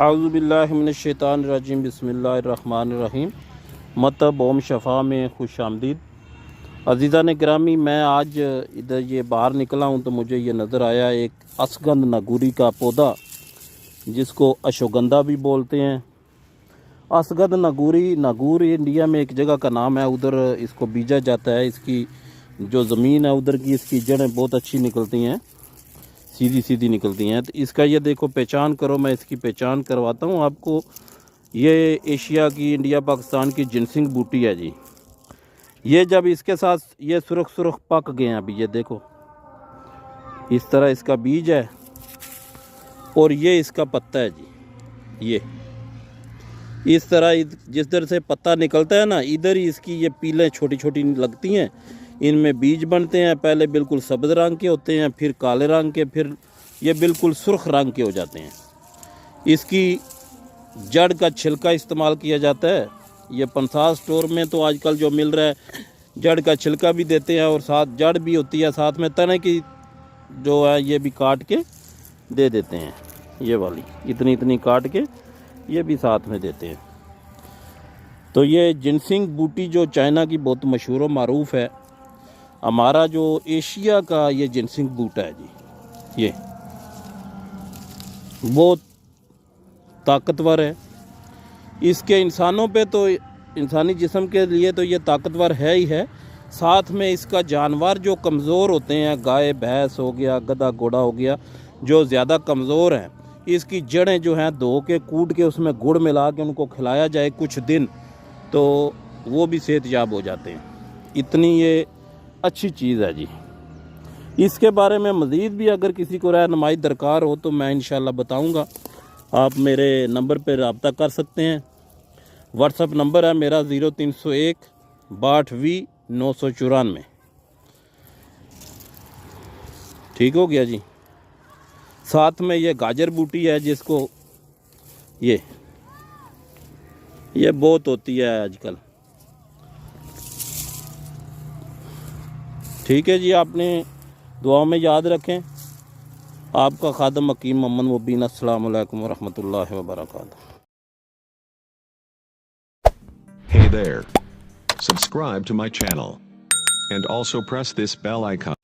आऊज़ुबिल्लाहिमिनश्शैतानिर्रजीम बिस्मिल्लाहिर्रहमानिर्रहीम। मतब ओम शफ़ा में खुश आमदीद। अज़ीज़ा ने गिरामी, मैं आज इधर ये बाहर निकला हूँ तो मुझे ये नज़र आया एक असगंध नगूरी का पौधा, जिसको अश्वगंधा भी बोलते हैं। असगंध नगूर इंडिया में एक जगह का नाम है, उधर इसको बीजा जाता है। इसकी जो ज़मीन है उधर की इसकी जड़ें बहुत अच्छी निकलती हैं, सीधी सीधी निकलती हैं। तो इसका ये देखो, पहचान करो, मैं इसकी पहचान करवाता हूँ आपको। ये एशिया की, इंडिया पाकिस्तान की जिनसिंग बूटी है जी। ये जब इसके साथ ये सुरख सुरख पक गए हैं अभी, ये देखो इस तरह इसका बीज है और ये इसका पत्ता है जी। ये इस तरह जिस तरह से पत्ता निकलता है ना, इधर ही इसकी ये पीलें छोटी छोटी लगती हैं, इनमें बीज बनते हैं। पहले बिल्कुल सब्ज़ रंग के होते हैं, फिर काले रंग के, फिर ये बिल्कुल सुर्ख रंग के हो जाते हैं। इसकी जड़ का छिलका इस्तेमाल किया जाता है। ये पंसार स्टोर में तो आजकल जो मिल रहा है, जड़ का छिलका भी देते हैं और साथ जड़ भी होती है, साथ में तने की जो है ये भी काट के दे देते हैं। ये वाली इतनी इतनी काट के ये भी साथ में देते हैं। तो ये जिनसिंग बूटी जो चाइना की बहुत मशहूर व मारूफ है, हमारा जो एशिया का ये जिनसिंग बूटा है जी, ये बहुत ताकतवर है। इसके इंसानों पे तो, इंसानी जिस्म के लिए तो ये ताकतवर है ही है। साथ में इसका जानवर जो कमज़ोर होते हैं, गाय भैंस हो गया, गधा घोड़ा हो गया, जो ज़्यादा कमज़ोर हैं, इसकी जड़ें जो हैं धो के कूट के उसमें गुड़ मिला के उनको खिलाया जाए कुछ दिन, तो वो भी सेहतयाब हो जाते हैं। इतनी ये अच्छी चीज़ है जी। इसके बारे में मज़ीद भी अगर किसी को रहनुमाई दरकार हो तो मैं इंशाल्लाह बताऊंगा। आप मेरे नंबर पर रब्ता कर सकते हैं। व्हाट्सअप नंबर है मेरा 0301 62 994। ठीक हो गया जी। साथ में ये गाजर बूटी है, जिसको ये बहुत होती है आजकल। ठीक है जी, आपने दुआ में याद रखें। आपका खादम हकीम मोहम्मद मुबीन। अस्सलाम वालेकुम वरहमतुल्लाहि वबरकातुहू। Hey there. Subscribe to my channel. And also press this bell icon.